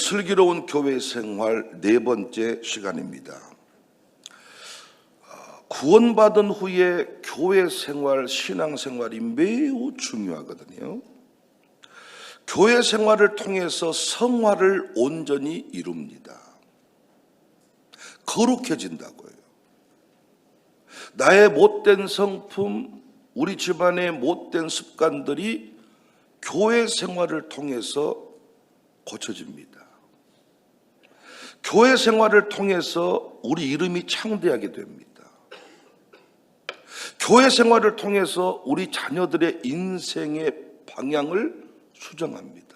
슬기로운 교회 생활 네 번째 시간입니다. 구원받은 후에 교회 생활, 신앙 생활이 매우 중요하거든요. 교회 생활을 통해서 성화를 온전히 이룹니다. 거룩해진다고요. 나의 못된 성품, 우리 집안의 못된 습관들이 교회 생활을 통해서 고쳐집니다. 교회 생활을 통해서 우리 이름이 창대하게 됩니다. 교회 생활을 통해서 우리 자녀들의 인생의 방향을 수정합니다.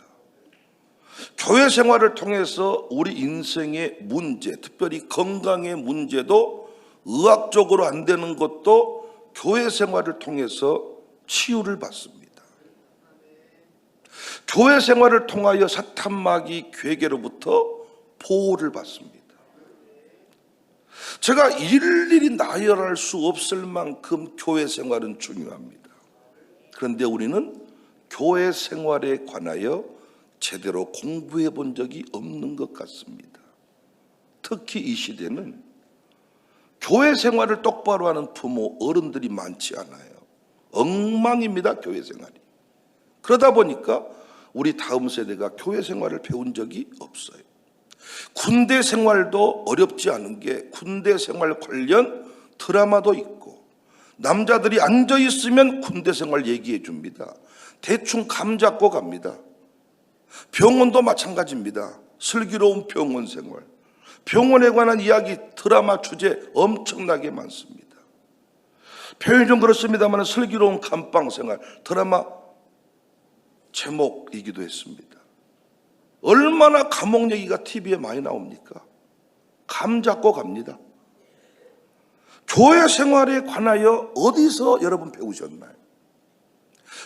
교회 생활을 통해서 우리 인생의 문제, 특별히 건강의 문제도 의학적으로 안 되는 것도 교회 생활을 통해서 치유를 받습니다. 교회 생활을 통하여 사탄 마귀 괴계로부터 보호를 받습니다. 제가 일일이 나열할 수 없을 만큼 교회 생활은 중요합니다. 그런데 우리는 교회 생활에 관하여 제대로 공부해 본 적이 없는 것 같습니다. 특히 이 시대는 교회 생활을 똑바로 하는 부모, 어른들이 많지 않아요. 엉망입니다, 교회 생활이. 그러다 보니까 우리 다음 세대가 교회 생활을 배운 적이 없어요. 군대 생활도 어렵지 않은 게 군대 생활 관련 드라마도 있고, 남자들이 앉아 있으면 군대 생활 얘기해 줍니다. 대충 감 잡고 갑니다. 병원도 마찬가지입니다. 슬기로운 병원 생활, 병원에 관한 이야기, 드라마 주제 엄청나게 많습니다. 표현이 좀 그렇습니다만 슬기로운 감방 생활, 드라마 제목이기도 했습니다. 얼마나 감옥 얘기가 TV에 많이 나옵니까? 감 잡고 갑니다. 교회 생활에 관하여 어디서 여러분 배우셨나요?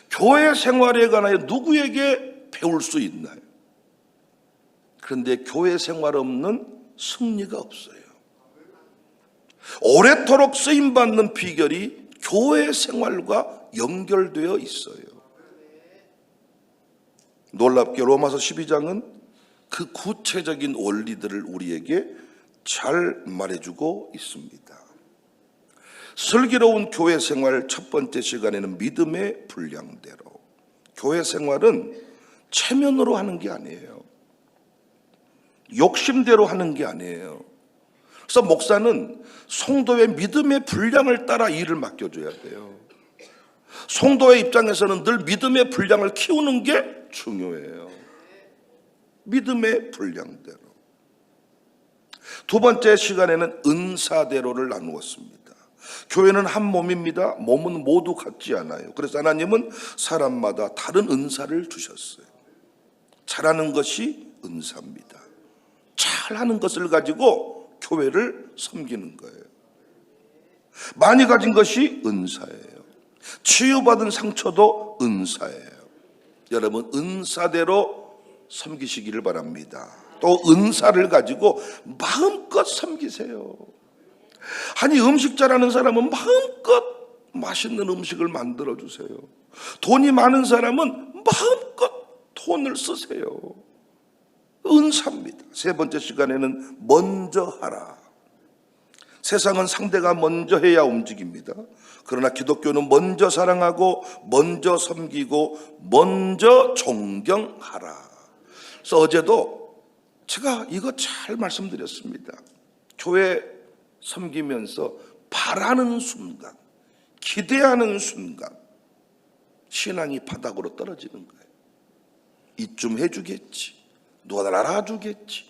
교회 생활에 관하여 누구에게 배울 수 있나요? 그런데 교회 생활 없는 승리가 없어요. 오래도록 쓰임받는 비결이 교회 생활과 연결되어 있어요. 놀랍게 로마서 12장은 그 구체적인 원리들을 우리에게 잘 말해주고 있습니다. 슬기로운 교회 생활 첫 번째 시간에는 믿음의 분량대로. 교회 생활은 체면으로 하는 게 아니에요. 욕심대로 하는 게 아니에요. 그래서 목사는 성도의 믿음의 분량을 따라 일을 맡겨줘야 돼요. 성도의 입장에서는 늘 믿음의 분량을 키우는 게 중요해요. 믿음의 분량대로. 두 번째 시간에는 은사대로를 나누었습니다. 교회는 한 몸입니다. 몸은 모두 같지 않아요. 그래서 하나님은 사람마다 다른 은사를 주셨어요. 잘하는 것이 은사입니다. 잘하는 것을 가지고 교회를 섬기는 거예요. 많이 가진 것이 은사예요. 치유받은 상처도 은사예요. 여러분, 은사대로 섬기시기를 바랍니다. 또 은사를 가지고 마음껏 섬기세요. 아니, 음식 잘하는 사람은 마음껏 맛있는 음식을 만들어 주세요. 돈이 많은 사람은 마음껏 돈을 쓰세요. 은사입니다. 세 번째 시간에는 먼저 하라. 세상은 상대가 먼저 해야 움직입니다. 그러나 기독교는 먼저 사랑하고 먼저 섬기고 먼저 존경하라. 그래서 어제도 제가 이거 잘 말씀드렸습니다. 교회 섬기면서 바라는 순간, 기대하는 순간 신앙이 바닥으로 떨어지는 거예요. 이쯤 해주겠지, 누가 날 알아주겠지,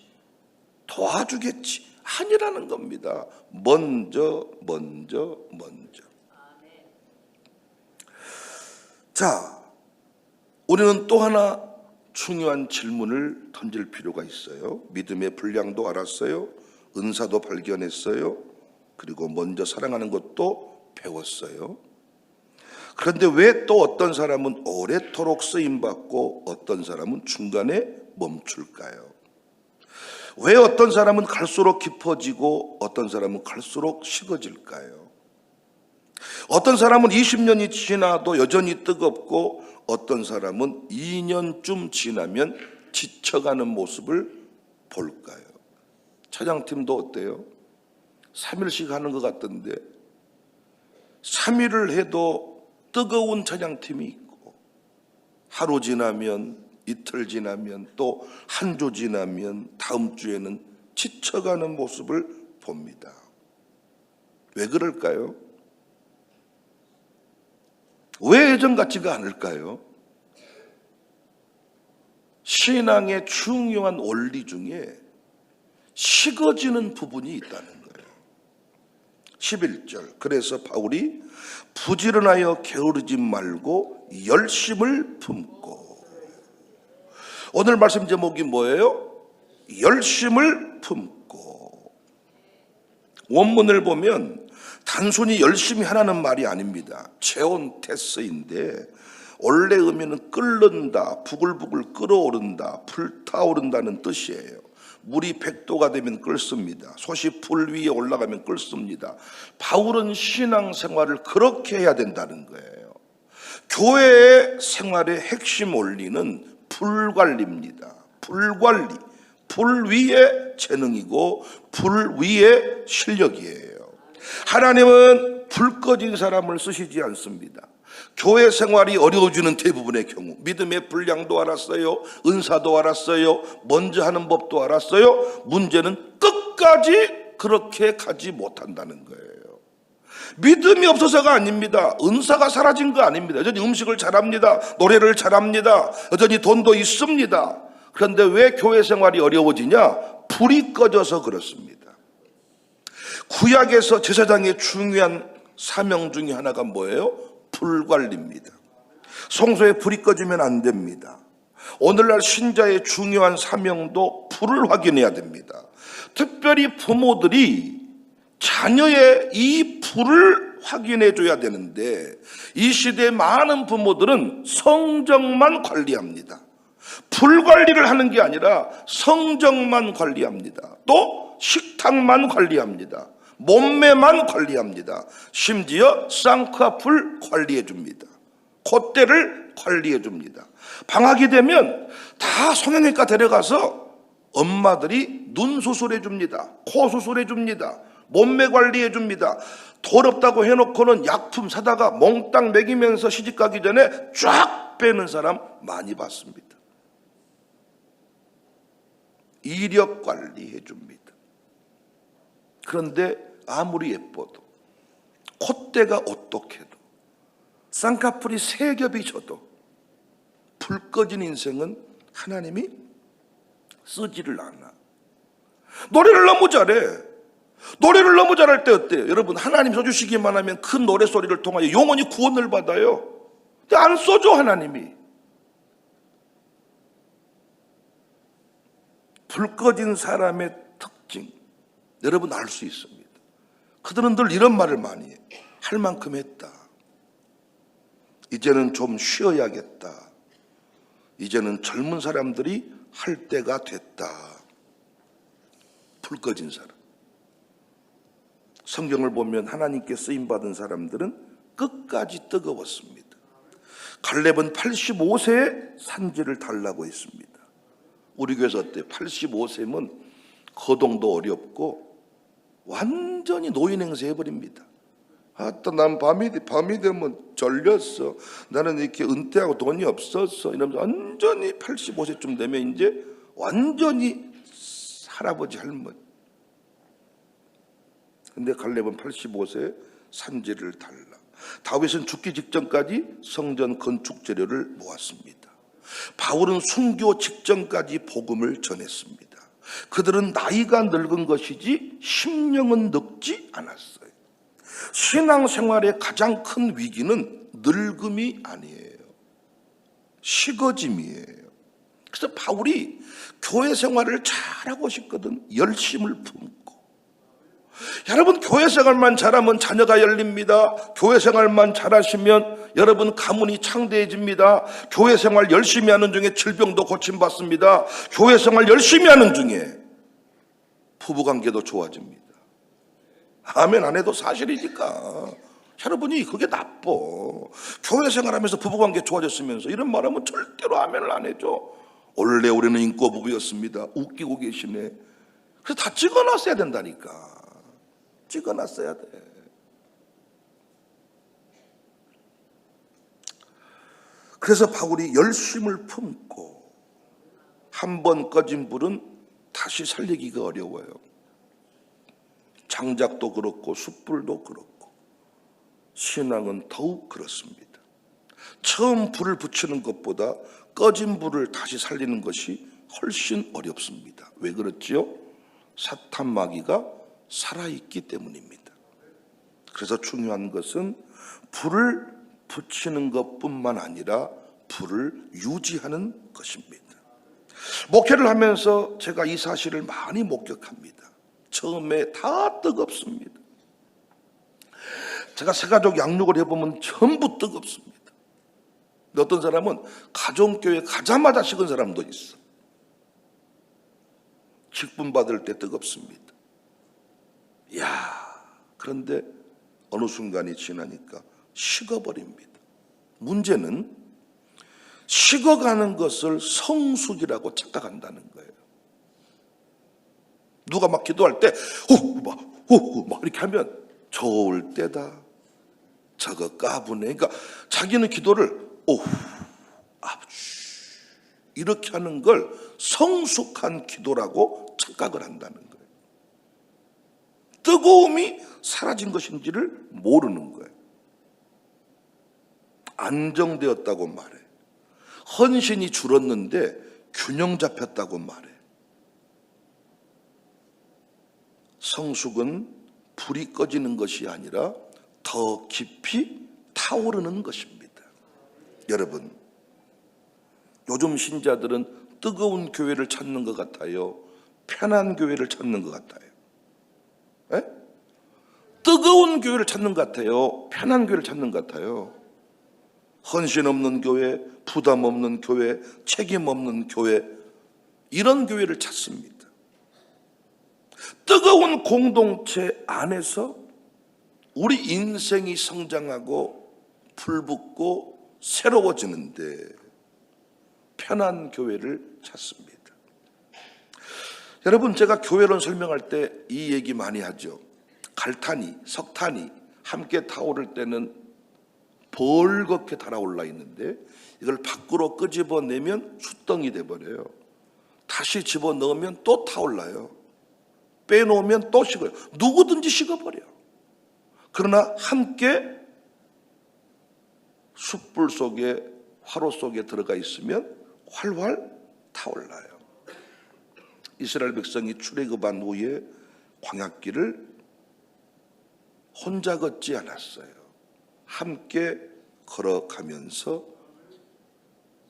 도와주겠지, 아니라는 겁니다. 먼저. 자, 우리는 또 하나 중요한 질문을 던질 필요가 있어요. 믿음의 분량도 알았어요. 은사도 발견했어요. 그리고 먼저 사랑하는 것도 배웠어요. 그런데 왜 또 어떤 사람은 오래도록 쓰임받고 어떤 사람은 중간에 멈출까요? 왜 어떤 사람은 갈수록 깊어지고 어떤 사람은 갈수록 식어질까요? 어떤 사람은 20년이 지나도 여전히 뜨겁고 어떤 사람은 2년쯤 지나면 지쳐가는 모습을 볼까요? 찬양팀도 어때요? 3일씩 하는 것 같던데 3일을 해도 뜨거운 찬양팀이 있고 하루 지나면 이틀 지나면 또 한 주 지나면 다음 주에는 지쳐가는 모습을 봅니다. 왜 그럴까요? 왜 예전 같지가 않을까요? 신앙의 중요한 원리 중에 식어지는 부분이 있다는 거예요. 11절 그래서 바울이 부지런하여 게으르지 말고 열심을 품고, 오늘 말씀 제목이 뭐예요? 열심을 품고. 원문을 보면 단순히 열심히 하라는 말이 아닙니다. 체온테스인데 원래 의미는 끓는다, 부글부글 끓어오른다, 불타오른다는 뜻이에요. 물이 100도가 되면 끓습니다. 솥이 불 위에 올라가면 끓습니다. 바울은 신앙생활을 그렇게 해야 된다는 거예요. 교회의 생활의 핵심 원리는 불관리입니다. 불관리, 불 위의 재능이고 불 위의 실력이에요. 하나님은 불 꺼진 사람을 쓰시지 않습니다. 교회 생활이 어려워지는 대부분의 경우 믿음의 분량도 알았어요, 은사도 알았어요, 먼저 하는 법도 알았어요. 문제는 끝까지 그렇게 가지 못한다는 거예요. 믿음이 없어서가 아닙니다. 은사가 사라진 거 아닙니다. 여전히 음식을 잘합니다. 노래를 잘합니다. 여전히 돈도 있습니다. 그런데 왜 교회 생활이 어려워지냐? 불이 꺼져서 그렇습니다. 구약에서 제사장의 중요한 사명 중에 하나가 뭐예요? 불관리입니다. 성소에 불이 꺼지면 안 됩니다. 오늘날 신자의 중요한 사명도 불을 확인해야 됩니다. 특별히 부모들이 자녀의 이 불을 확인해 줘야 되는데 이 시대의 많은 부모들은 성적만 관리합니다. 불 관리를 하는 게 아니라 성적만 관리합니다. 또 식탁만 관리합니다. 몸매만 관리합니다. 심지어 쌍꺼풀 관리해 줍니다. 콧대를 관리해 줍니다. 방학이 되면 다 성형외과 데려가서 엄마들이 눈 수술해 줍니다. 코 수술해 줍니다. 몸매 관리해 줍니다. 돈 없다고 해놓고는 약품 사다가 몽땅 먹이면서 시집가기 전에 쫙 빼는 사람 많이 봤습니다. 이력 관리해 줍니다. 그런데 아무리 예뻐도 콧대가 어떻게도 쌍꺼풀이 세 겹이 져도 불 꺼진 인생은 하나님이 쓰지를 않아. 노래를 너무 잘해. 노래를 너무 잘할 때 어때요? 여러분, 하나님 써주시기만 하면 그 노래소리를 통하여 영원히 구원을 받아요. 근데 안 써줘 하나님이. 불 꺼진 사람의 특징 여러분 알 수 있습니다. 그들은 늘 이런 말을 많이 해요. 할 만큼 했다. 이제는 좀 쉬어야겠다. 이제는 젊은 사람들이 할 때가 됐다. 불 꺼진 사람. 성경을 보면 하나님께 쓰임받은 사람들은 끝까지 뜨거웠습니다. 갈렙은 85세에 산지를 달라고 했습니다. 우리 교회에서 어때요? 85세면 거동도 어렵고 완전히 노인 행세해버립니다. 아따 난 밤이 되면 절렸어. 나는 이렇게 은퇴하고 돈이 없었어. 이러면서 완전히 85세쯤 되면 이제 완전히 할아버지 할머니. 근데 갈렙은 85세에 산지를 달라. 다윗은 죽기 직전까지 성전 건축 재료를 모았습니다. 바울은 순교 직전까지 복음을 전했습니다. 그들은 나이가 늙은 것이지 심령은 늙지 않았어요. 신앙생활의 가장 큰 위기는 늙음이 아니에요. 식어짐이에요. 그래서 바울이 교회 생활을 잘하고 싶거든. 열심을 품고. 여러분, 교회 생활만 잘하면 자녀가 열립니다. 교회 생활만 잘하시면 여러분 가문이 창대해집니다. 교회 생활 열심히 하는 중에 질병도 고침받습니다. 교회 생활 열심히 하는 중에 부부관계도 좋아집니다. 아멘 안 해도 사실이니까. 여러분이 그게 나빠. 교회 생활하면서 부부관계 좋아졌으면서 이런 말하면 절대로 아멘을 안 해줘. 원래 우리는 인과 부부였습니다. 웃기고 계시네. 그래서 다 찍어놨어야 된다니까. 찍어놨어야 돼. 그래서 바울이 열심을 품고 한 번 꺼진 불은 다시 살리기가 어려워요. 장작도 그렇고 숯불도 그렇고 신앙은 더욱 그렇습니다. 처음 불을 붙이는 것보다 꺼진 불을 다시 살리는 것이 훨씬 어렵습니다. 왜 그렇지요? 사탄 마귀가 살아있기 때문입니다. 그래서 중요한 것은 불을 붙이는 것뿐만 아니라 불을 유지하는 것입니다. 목회를 하면서 제가 이 사실을 많이 목격합니다. 처음에 다 뜨겁습니다. 제가 새가족 양육을 해보면 전부 뜨겁습니다. 근데 어떤 사람은 가정교회 가자마자 식은 사람도 있어. 직분 받을 때 뜨겁습니다. 그런데 어느 순간이 지나니까 식어버립니다. 문제는 식어가는 것을 성숙이라고 착각한다는 거예요. 누가 막 기도할 때 막 이렇게 하면 좋을 때다. 저거 까부네. 그러니까 자기는 기도를 이렇게 하는 걸 성숙한 기도라고 착각을 한다는 거예요. 뜨거움이 사라진 것인지를 모르는 거예요. 안정되었다고 말해. 헌신이 줄었는데 균형 잡혔다고 말해. 성숙은 불이 꺼지는 것이 아니라 더 깊이 타오르는 것입니다. 여러분, 요즘 신자들은 뜨거운 교회를 찾는 것 같아요? 편한 교회를 찾는 것 같아요? 에? 뜨거운 교회를 찾는 것 같아요? 편한 교회를 찾는 것 같아요? 헌신 없는 교회, 부담 없는 교회, 책임 없는 교회, 이런 교회를 찾습니다. 뜨거운 공동체 안에서 우리 인생이 성장하고 불붙고 새로워지는데 편한 교회를 찾습니다. 여러분, 제가 교회론 설명할 때 이 얘기 많이 하죠. 갈탄이, 석탄이 함께 타오를 때는 벌겋게 달아올라 있는데 이걸 밖으로 끄집어내면 숯덩이 돼버려요. 다시 집어넣으면 또 타올라요. 빼놓으면 또 식어요. 누구든지 식어버려요. 그러나 함께 숯불 속에, 화로 속에 들어가 있으면 활활 타올라요. 이스라엘 백성이 출애굽한 후에 광야길을 혼자 걷지 않았어요. 함께 걸어가면서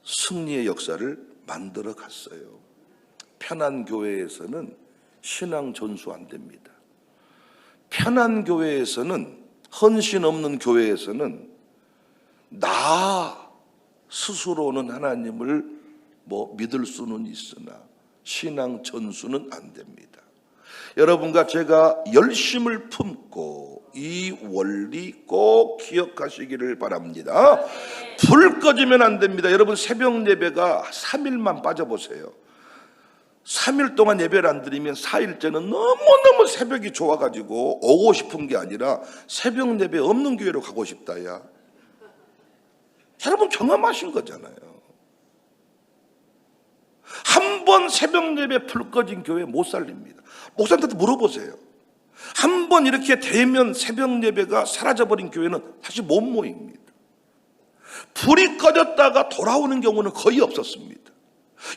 승리의 역사를 만들어 갔어요. 편한 교회에서는 신앙 전수 안 됩니다. 편한 교회에서는, 헌신 없는 교회에서는 나 스스로는 하나님을 믿을 수는 있으나 신앙 전수는 안 됩니다. 여러분과 제가 열심을 품고 이 원리 꼭 기억하시기를 바랍니다. 불 꺼지면 안 됩니다. 여러분, 새벽 예배가 3일만 빠져보세요. 3일 동안 예배를 안 드리면 4일째는 너무너무 새벽이 좋아가지고 오고 싶은 게 아니라 새벽 예배 없는 교회로 가고 싶다. 야, 여러분 경험하신 거잖아요. 한 번 새벽 예배 불 꺼진 교회 못 살립니다. 목사님한테 물어보세요. 한 번 이렇게 되면 새벽 예배가 사라져버린 교회는 다시 못 모입니다. 불이 꺼졌다가 돌아오는 경우는 거의 없었습니다.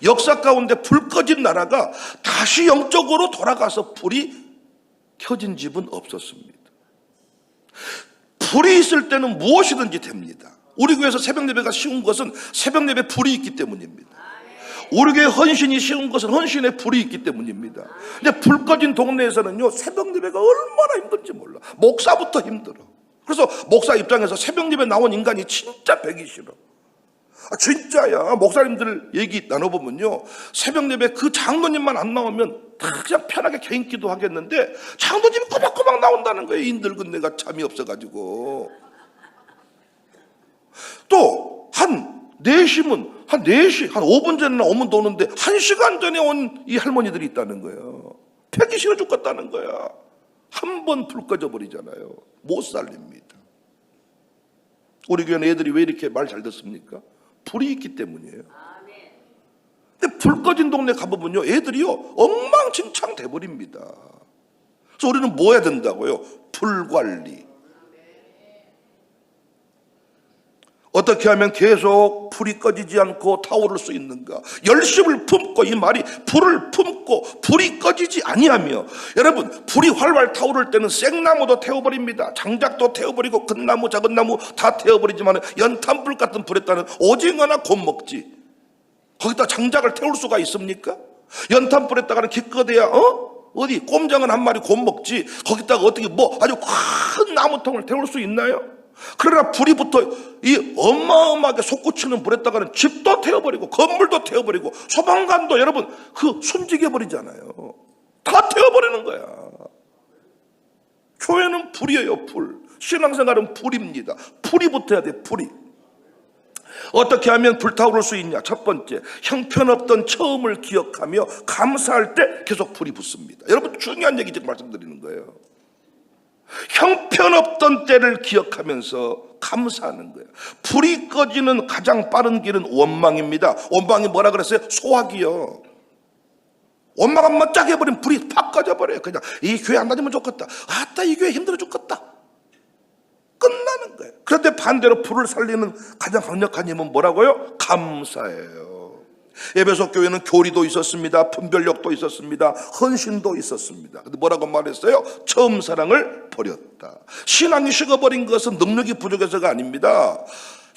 역사 가운데 불 꺼진 나라가 다시 영적으로 돌아가서 불이 켜진 집은 없었습니다. 불이 있을 때는 무엇이든지 됩니다. 우리 교회에서 새벽 예배가 쉬운 것은 새벽 예배 불이 있기 때문입니다. 우리 교회 헌신이 쉬운 것은 헌신에 불이 있기 때문입니다. 근데 불 꺼진 동네에서는요, 새벽 예배가 얼마나 힘든지 몰라. 목사부터 힘들어. 그래서 목사 입장에서 새벽 예배 나온 인간이 진짜 배기 싫어. 진짜야. 목사님들 얘기 나눠보면요, 새벽 예배 그 장로님만 안 나오면 다 그냥 편하게 개인 기도 하겠는데 장로님이 꼬박꼬박 나온다는 거예요. 이 늙은 내가 잠이 없어가지고. 또 한 내심은 한 4시, 한 5분 전에 오면 도는데 1시간 전에 온 이 할머니들이 있다는 거예요. 폐기 싫어 죽겠다는 거야. 한 번 불 꺼져 버리잖아요. 못 살립니다. 우리 교회는 애들이 왜 이렇게 말 잘 듣습니까? 불이 있기 때문이에요. 근데 불 꺼진 동네 가보면요, 애들이요 엉망진창 돼버립니다. 그래서 우리는 뭐 해야 된다고요? 불 관리. 어떻게 하면 계속 불이 꺼지지 않고 타오를 수 있는가? 열심을 품고, 이 말이 불을 품고 불이 꺼지지 아니하며, 여러분 불이 활활 타오를 때는 생나무도 태워버립니다. 장작도 태워버리고 큰나무 작은 나무 다 태워버리지만 연탄불 같은 불에다는 오징어나 곧 먹지. 거기다 장작을 태울 수가 있습니까? 연탄불에다가는 기껏해야 어디 꼼장은 한 마리 곧 먹지. 거기다가 어떻게 뭐 아주 큰 나무통을 태울 수 있나요? 그러나 불이 붙어 이 어마어마하게 솟구치는 불에다가는 집도 태워버리고 건물도 태워버리고 소방관도 여러분 그 숨지게 버리잖아요. 다 태워버리는 거야. 교회는 불이에요. 불. 신앙생활은 불입니다. 불이 붙어야 돼. 불이. 어떻게 하면 불타오를 수 있냐? 첫 번째, 형편없던 처음을 기억하며 감사할 때 계속 불이 붙습니다. 여러분 중요한 얘기 지금 말씀드리는 거예요. 형편없던 때를 기억하면서 감사하는 거예요. 불이 꺼지는 가장 빠른 길은 원망입니다. 원망이 뭐라 그랬어요? 소화기요. 원망 한번 쫙 해버리면 불이 팍 꺼져버려요. 그냥 이 교회 안 다니면 좋겠다. 아따 이 교회 힘들어 죽겠다. 끝나는 거예요. 그런데 반대로 불을 살리는 가장 강력한 힘은 뭐라고요? 감사예요. 에베소 교회는 교리도 있었습니다. 분별력도 있었습니다. 헌신도 있었습니다. 근데 뭐라고 말했어요? 처음 사랑을 버렸다. 신앙이 식어버린 것은 능력이 부족해서가 아닙니다.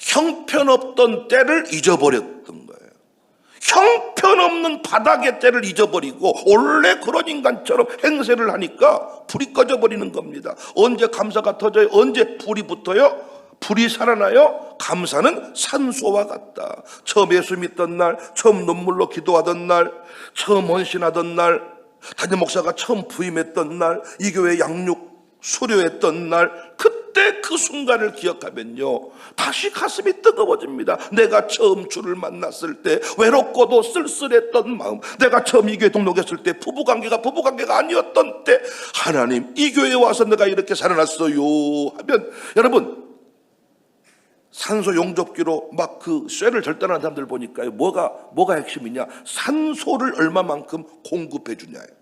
형편없던 때를 잊어버렸던 거예요. 형편없는 바닥의 때를 잊어버리고 원래 그런 인간처럼 행세를 하니까 불이 꺼져버리는 겁니다. 언제 감사가 터져요? 언제 불이 붙어요? 불이 살아나요? 감사는 산소와 같다. 처음 예수 믿던 날, 처음 눈물로 기도하던 날, 처음 헌신하던 날, 담임 목사가 처음 부임했던 날, 이 교회 양육 수료했던 날, 그때 그 순간을 기억하면요 다시 가슴이 뜨거워집니다. 내가 처음 주를 만났을 때 외롭고도 쓸쓸했던 마음, 내가 처음 이 교회 등록했을 때 부부관계가 아니었던 때 하나님 이 교회에 와서 내가 이렇게 살아났어요 하면 여러분 산소 용접기로 막 그 쇠를 절단하는 사람들 보니까요 뭐가 핵심이냐? 산소를 얼마만큼 공급해 주냐예요.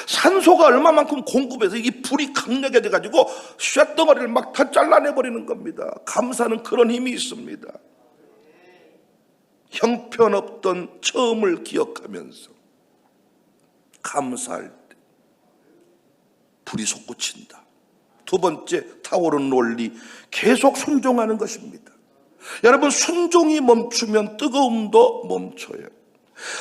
산소가 얼마만큼 공급해서 이 불이 강력해져 가지고 쇳덩어리를 막 다 잘라내버리는 겁니다. 감사는 그런 힘이 있습니다. 형편없던 처음을 기억하면서 감사할 때 불이 솟구친다. 두 번째, 타오르는 논리, 계속 순종하는 것입니다. 여러분 순종이 멈추면 뜨거움도 멈춰요.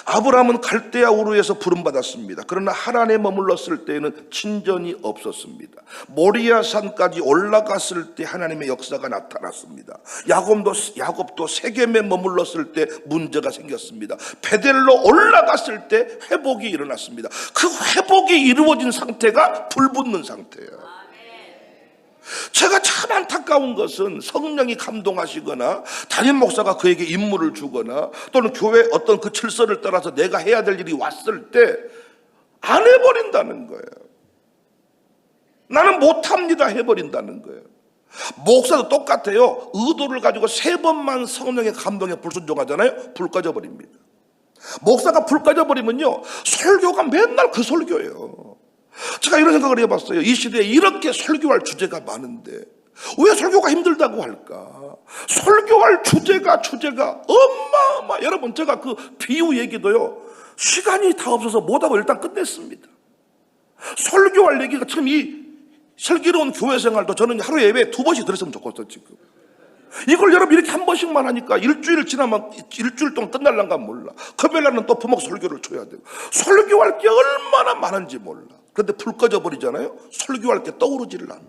아브라함은 갈대아 우르에서 부름받았습니다. 그러나 하란에 머물렀을 때에는 친전이 없었습니다. 모리아산까지 올라갔을 때 하나님의 역사가 나타났습니다. 야곱도 세겜에 머물렀을 때 문제가 생겼습니다. 베델로 올라갔을 때 회복이 일어났습니다. 그 회복이 이루어진 상태가 불붙는 상태예요. 제가 참 안타까운 것은 성령이 감동하시거나 담임 목사가 그에게 임무를 주거나 또는 교회 어떤 그 질서를 따라서 내가 해야 될 일이 왔을 때 안 해버린다는 거예요. 나는 못합니다 해버린다는 거예요. 목사도 똑같아요. 의도를 가지고 3번만 성령의 감동에 불순종하잖아요. 불 꺼져버립니다. 목사가 불 꺼져버리면요 설교가 맨날 그 설교예요. 제가 이런 생각을 해봤어요. 이 시대에 이렇게 설교할 주제가 많은데 왜 설교가 힘들다고 할까? 설교할 주제가 어마어마. 여러분 제가 그 비유 얘기도요 시간이 다 없어서 못하고 일단 끝냈습니다. 설교할 얘기가 지금 이 슬기로운 교회 생활도 저는 하루에 예배 2번씩 들었으면 좋겠어 지금. 이걸 여러분 이렇게 한 번씩만 하니까 일주일 지나면 일주일 동안 끝날란가 몰라. 금요일날은 또 부목 설교를 쳐야 되고 설교할 게 얼마나 많은지 몰라. 그런데 불 꺼져 버리잖아요. 설교할 게 떠오르지를 않아.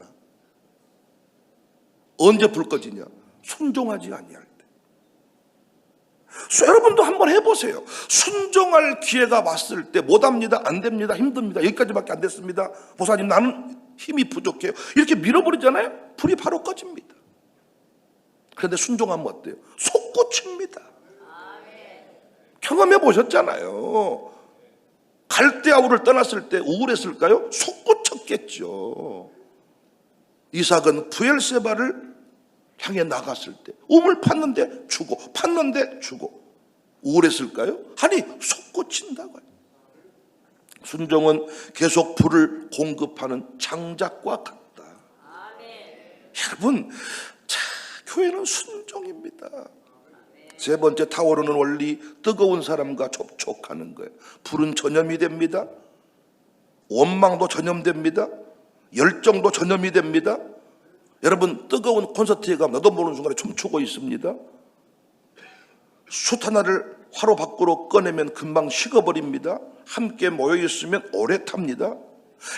언제 불 꺼지냐? 순종하지 아니할 때. 여러분도 한번 해보세요. 순종할 기회가 왔을 때 못합니다, 안 됩니다, 힘듭니다, 여기까지밖에 안 됐습니다, 목사님 나는 힘이 부족해요, 이렇게 밀어버리잖아요. 불이 바로 꺼집니다. 그런데 순종하면 어때요? 솟구칩니다. 경험해 보셨잖아요. 갈대아우를 떠났을 때 우울했을까요? 솟구쳤겠죠. 이삭은 부엘세바를 향해 나갔을 때 우물 팠는데 주고 팠는데 주고 우울했을까요? 아니 솟구친다고요. 순종은 계속 불을 공급하는 장작과 같다. 여러분, 자, 교회는 순종입니다. 세 번째, 타오르는 원리, 뜨거운 사람과 접촉하는 거예요. 불은 전염이 됩니다. 원망도 전염됩니다. 열정도 전염이 됩니다. 여러분, 뜨거운 콘서트에 가면 나도 모르는 순간에 춤추고 있습니다. 숯 하나를 화로 밖으로 꺼내면 금방 식어버립니다. 함께 모여 있으면 오래 탑니다.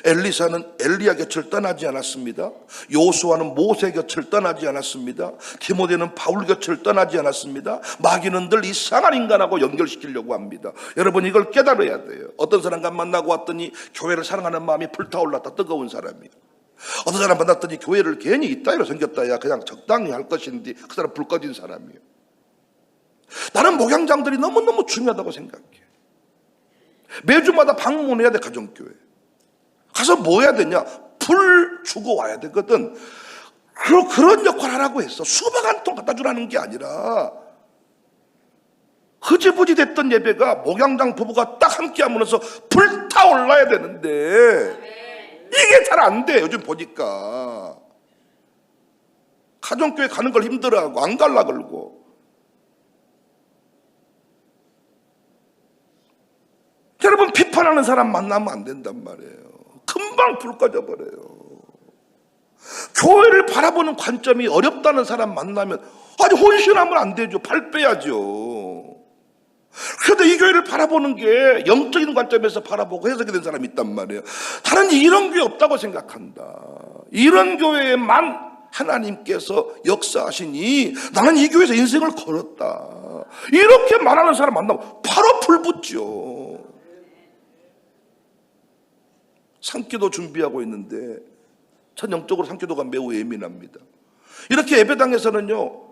엘리사는 엘리야 곁을 떠나지 않았습니다. 요수아는 모세 곁을 떠나지 않았습니다. 디모데는 바울 곁을 떠나지 않았습니다. 마귀는 늘 이상한 인간하고 연결시키려고 합니다. 여러분, 이걸 깨달아야 돼요. 어떤 사람과 만나고 왔더니 교회를 사랑하는 마음이 불타올랐다. 뜨거운 사람이에요. 어떤 사람 만났더니 교회를 괜히 이따위로 생겼다야 그냥 적당히 할 것인데 그 사람 불 꺼진 사람이에요. 나는 목양장들이 너무너무 중요하다고 생각해. 매주마다 방문해야 돼. 가정교회 가서 뭐 해야 되냐? 불 주고 와야 되거든. 그런 역할을 하라고 했어. 수박 한 통 갖다 주라는 게 아니라 흐지부지 됐던 예배가 목양장 부부가 딱 함께 하면서 불타올라야 되는데 이게 잘 안 돼. 요즘 보니까 가정교회 가는 걸 힘들어하고 안 갈라 그러고. 여러분, 비판하는 사람 만나면 안 된단 말이에요. 금방 불 꺼져버려요. 교회를 바라보는 관점이 어렵다는 사람 만나면 아니 혼신하면 안 되죠. 발 빼야죠. 그런데 이 교회를 바라보는 게 영적인 관점에서 바라보고 해석이 된 사람이 있단 말이에요. 나는 이런 교회 없다고 생각한다. 이런 교회에만 하나님께서 역사하시니 나는 이 교회에서 인생을 걸었다. 이렇게 말하는 사람 만나면 바로 불 붙죠. 산기도 준비하고 있는데 전 영적으로 산기도가 매우 예민합니다. 이렇게 예배당에서는요,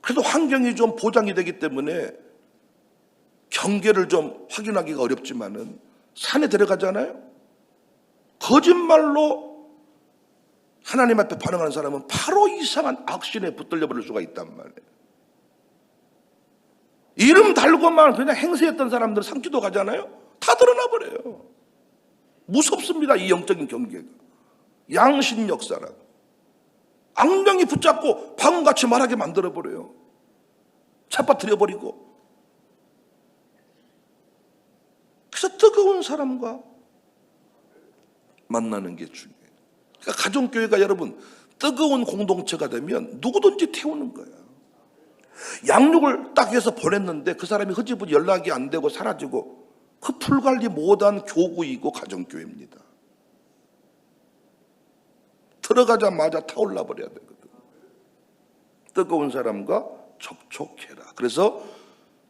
그래도 환경이 좀 보장이 되기 때문에 경계를 좀 확인하기가 어렵지만은 산에 들어가잖아요. 거짓말로 하나님 앞에 반응하는 사람은 바로 이상한 악신에 붙들려 버릴 수가 있단 말이에요. 이름 달고만 그냥 행세했던 사람들은 산기도 가잖아요. 다 드러나 버려요. 무섭습니다. 이 영적인 경계가. 양신 역사라. 악령이 붙잡고 방금같이 말하게 만들어버려요. 잡아들여버리고. 그래서 뜨거운 사람과 만나는 게 중요해요. 그러니까 가정교회가 여러분 뜨거운 공동체가 되면 누구든지 태우는 거야. 양육을 딱 해서 보냈는데 그 사람이 흐지부지 연락이 안 되고 사라지고 그 풀관리 못한 교구이고 가정교회입니다. 들어가자마자 타올라 버려야 되거든. 뜨거운 사람과 접촉해라. 그래서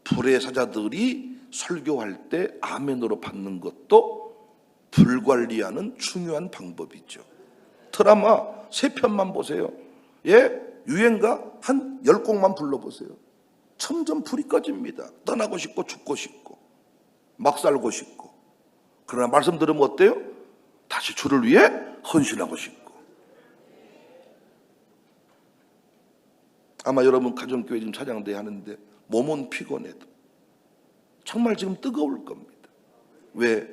불의 사자들이 설교할 때 아멘으로 받는 것도 불관리하는 중요한 방법이죠. 드라마 3편만 보세요. 예, 유행가 한 10곡만 불러보세요. 점점 불이 꺼집니다. 떠나고 싶고 죽고 싶고 막 살고 싶고. 그러나 말씀 들으면 어때요? 다시 주를 위해 헌신하고 싶고. 아마 여러분 가정교회 지금 찬양대 하는데 몸은 피곤해도 정말 지금 뜨거울 겁니다. 왜?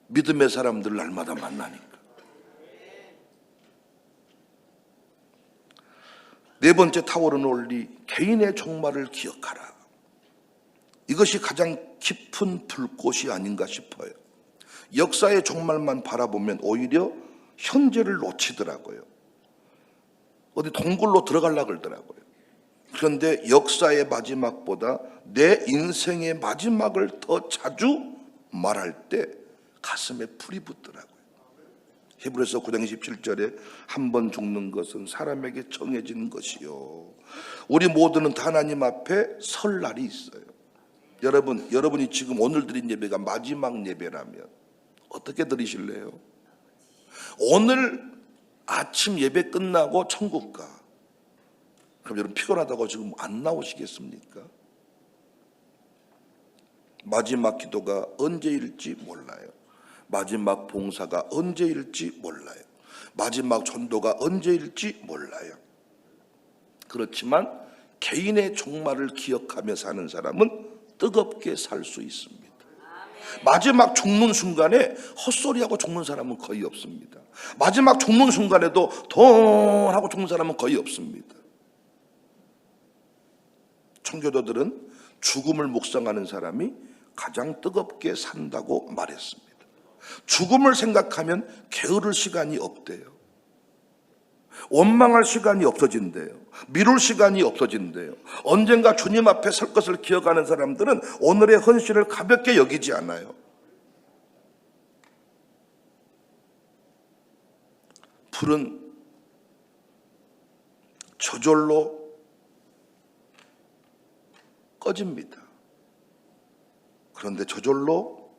믿음의 사람들 날마다 만나니까. 네 번째 타오르는 원리, 개인의 종말을 기억하라. 이것이 가장 깊은 불꽃이 아닌가 싶어요. 역사의 종말만 바라보면 오히려 현재를 놓치더라고요. 어디 동굴로 들어가려고 그러더라고요. 그런데 역사의 마지막보다 내 인생의 마지막을 더 자주 말할 때 가슴에 불이 붙더라고요. 히브리서 9장 27절에 한 번 죽는 것은 사람에게 정해진 것이요. 우리 모두는 다 하나님 앞에 설 날이 있어요. 여러분이 지금 오늘 드린 예배가 마지막 예배라면 어떻게 드리실래요? 오늘 아침 예배 끝나고 천국 가. 그럼 여러분 피곤하다고 지금 안 나오시겠습니까? 마지막 기도가 언제일지 몰라요. 마지막 봉사가 언제일지 몰라요. 마지막 전도가 언제일지 몰라요. 그렇지만 개인의 종말을 기억하며 사는 사람은 뜨겁게 살 수 있습니다. 마지막 죽는 순간에 헛소리하고 죽는 사람은 거의 없습니다. 마지막 죽는 순간에도 돈 하고 죽는 사람은 거의 없습니다. 청교도들은 죽음을 묵상하는 사람이 가장 뜨겁게 산다고 말했습니다. 죽음을 생각하면 게으를 시간이 없대요. 원망할 시간이 없어진대요. 미룰 시간이 없어진대요. 언젠가 주님 앞에 설 것을 기억하는 사람들은 오늘의 헌신을 가볍게 여기지 않아요. 불은 저절로 꺼집니다. 그런데 저절로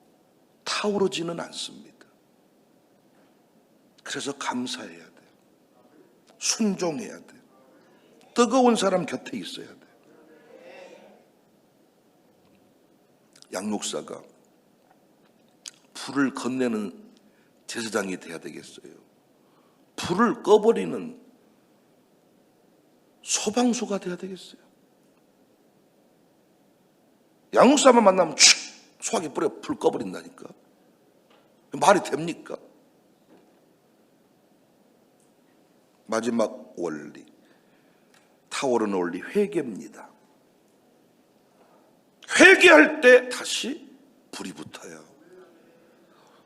타오르지는 않습니다. 그래서 감사해야 돼요. 순종해야 돼요. 뜨거운 사람 곁에 있어야 돼요. 양육사가 불을 건네는 제사장이 돼야 되겠어요? 불을 꺼버리는 소방수가 돼야 되겠어요? 양육사만 만나면 소화기 뿌려 불 꺼버린다니까. 말이 됩니까? 마지막 원리, 타오르는 원리, 회개입니다. 회개할 때 다시 불이 붙어요.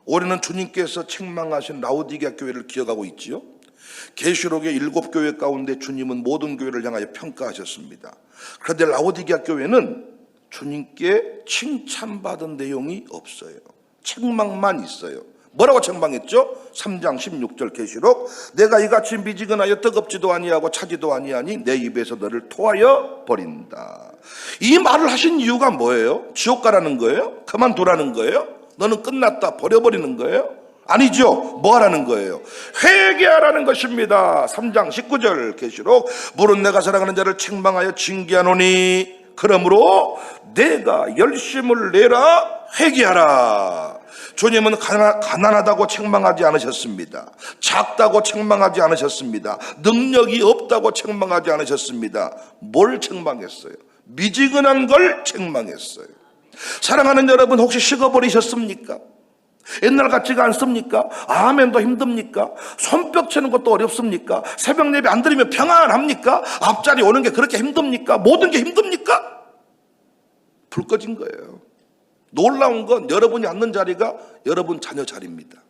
올해는 주님께서 책망하신 라오디게아 교회를 기억하고 있지요. 계시록의 7교회 가운데 주님은 모든 교회를 향하여 평가하셨습니다. 그런데 라오디게아 교회는 주님께 칭찬받은 내용이 없어요. 책망만 있어요. 뭐라고 책망했죠? 3장 16절 계시록 내가 이같이 미지근하여 뜨겁지도 아니하고 차지도 아니하니 내 입에서 너를 토하여 버린다. 이 말을 하신 이유가 뭐예요? 지옥 가라는 거예요? 그만두라는 거예요? 너는 끝났다 버려버리는 거예요? 아니죠. 뭐 하라는 거예요? 회개하라는 것입니다. 3장 19절 계시록 물은 내가 사랑하는 자를 책망하여 징계하노니 그러므로 내가 열심을 내라 회개하라. 주님은 가난하다고 책망하지 않으셨습니다. 작다고 책망하지 않으셨습니다. 능력이 없다고 책망하지 않으셨습니다. 뭘 책망했어요? 미지근한 걸 책망했어요. 사랑하는 여러분, 혹시 식어버리셨습니까? 옛날 같지가 않습니까? 아멘도 힘듭니까? 손뼉 치는 것도 어렵습니까? 새벽 예배 안 드리면 평안합니까? 앞자리 오는 게 그렇게 힘듭니까? 모든 게 힘듭니까? 불 꺼진 거예요. 놀라운 건 여러분이 앉는 자리가 여러분 자녀 자리입니다.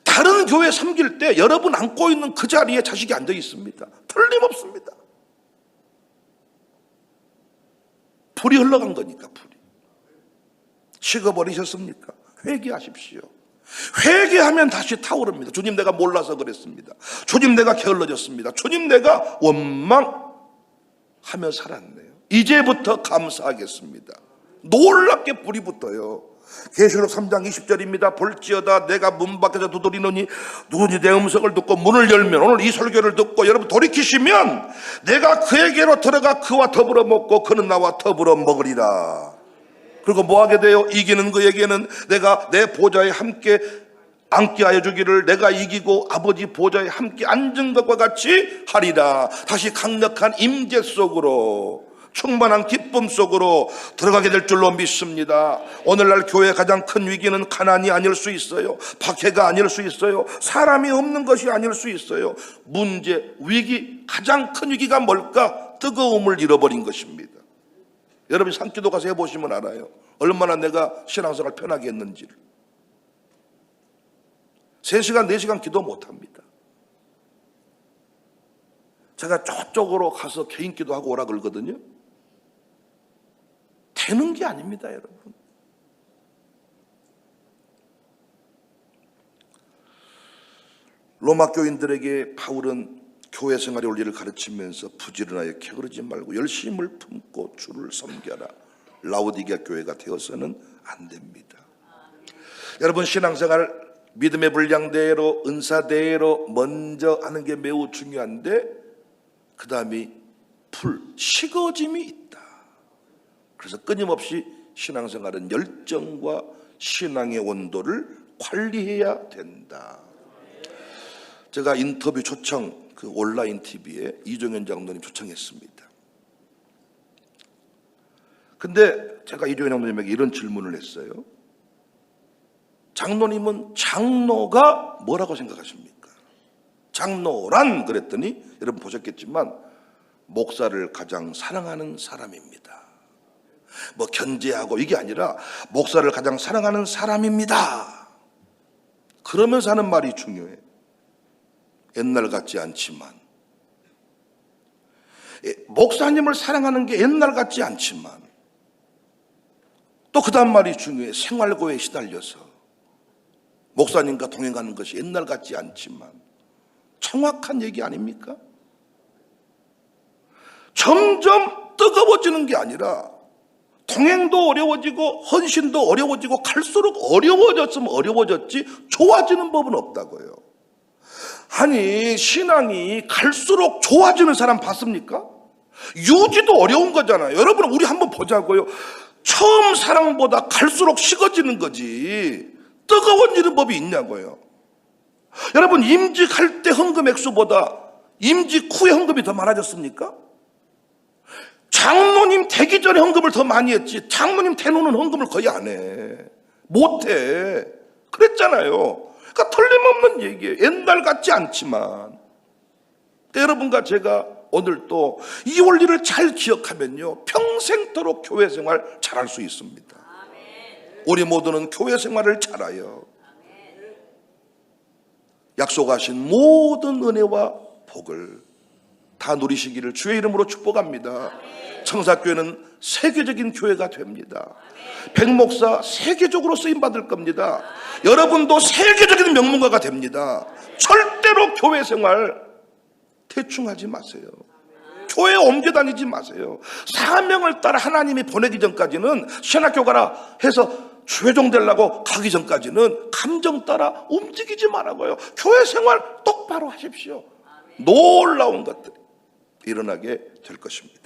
다른 교회 섬길 때 여러분 앉고 있는 그 자리에 자식이 앉아 있습니다. 틀림없습니다. 불이 흘러간 거니까. 불이 식어버리셨습니까? 회개하십시오. 회개하면 다시 타오릅니다. 주님, 내가 몰라서 그랬습니다. 주님, 내가 게을러졌습니다. 주님, 내가 원망하며 살았네요. 이제부터 감사하겠습니다. 놀랍게 불이 붙어요. 계시록 3장 20절입니다. 볼지어다 내가 문 밖에서 두드리노니 누구니 내 음성을 듣고 문을 열면, 오늘 이 설교를 듣고 여러분 돌이키시면 내가 그에게로 들어가 그와 더불어 먹고 그는 나와 더불어 먹으리라. 그리고 뭐 하게 돼요? 이기는 그에게는 내가 내 보좌에 함께 앉게 하여 주기를, 내가 이기고 아버지 보좌에 함께 앉은 것과 같이 하리라. 다시 강력한 임재 속으로, 충만한 기쁨 속으로 들어가게 될 줄로 믿습니다. 오늘날 교회의 가장 큰 위기는 가난이 아닐 수 있어요. 박해가 아닐 수 있어요. 사람이 없는 것이 아닐 수 있어요. 문제, 위기, 가장 큰 위기가 뭘까? 뜨거움을 잃어버린 것입니다. 여러분이 산기도 가서 해보시면 알아요. 얼마나 내가 신앙생활 편하게 했는지를. 3시간 4시간 기도 못합니다. 제가 저쪽으로 가서 개인 기도하고 오라 그러거든요. 되는 게 아닙니다, 여러분. 로마 교인들에게 바울은 교회 생활의 원리를 가르치면서 부지런하여 게으르지 말고 열심을 품고 주를 섬겨라. 라오디게아 교회가 되어서는 안 됩니다. 여러분, 신앙생활 믿음의 분량대로, 은사대로 먼저 하는 게 매우 중요한데, 그 다음이 식어짐이 있다. 그래서 끊임없이 신앙생활은 열정과 신앙의 온도를 관리해야 된다. 제가 인터뷰 초청, 그 온라인 TV에 이종현 장로님 초청했습니다. 근데 제가 이종현 장로님에게 이런 질문을 했어요. 장로님은 장로가 뭐라고 생각하십니까? 장로란, 그랬더니 여러분 보셨겠지만 목사를 가장 사랑하는 사람입니다. 뭐 견제하고 이게 아니라 목사를 가장 사랑하는 사람입니다. 그러면서 하는 말이 중요해. 옛날 같지 않지만, 목사님을 사랑하는 게 옛날 같지 않지만, 또 그 다음 말이 중요해. 생활고에 시달려서 목사님과 동행하는 것이 옛날 같지 않지만. 정확한 얘기 아닙니까? 점점 뜨거워지는 게 아니라 동행도 어려워지고 헌신도 어려워지고 갈수록 어려워졌으면 어려워졌지 좋아지는 법은 없다고요. 아니, 신앙이 갈수록 좋아지는 사람 봤습니까? 유지도 어려운 거잖아요. 여러분, 우리 한번 보자고요. 처음 사랑보다 갈수록 식어지는 거지 뜨거워지는 법이 있냐고요. 여러분, 임직할 때 헌금 액수보다 임직 후에 헌금이 더 많아졌습니까? 장로님 되기 전에 헌금을 더 많이 했지 장로님 되놓는 헌금을 거의 안 해. 못해. 그랬잖아요. 그러니까 틀림없는 얘기예요. 옛날 같지 않지만. 여러분과 제가 오늘 또 이 원리를 잘 기억하면요, 평생토록 교회 생활 잘할 수 있습니다. 우리 모두는 교회 생활을 잘하여 약속하신 모든 은혜와 복을 다 누리시기를 주의 이름으로 축복합니다. 청사교회는 세계적인 교회가 됩니다. 백목사 세계적으로 쓰임받을 겁니다. 여러분도 세계적인 명문가가 됩니다. 절대로 교회 생활 대충 하지 마세요. 교회 옮겨 다니지 마세요. 사명을 따라 하나님이 보내기 전까지는 신학교 가라 해서 최종 되려고 가기 전까지는 감정 따라 움직이지 말라고요. 교회 생활 똑바로 하십시오. 놀라운 것들이 일어나게 될 것입니다.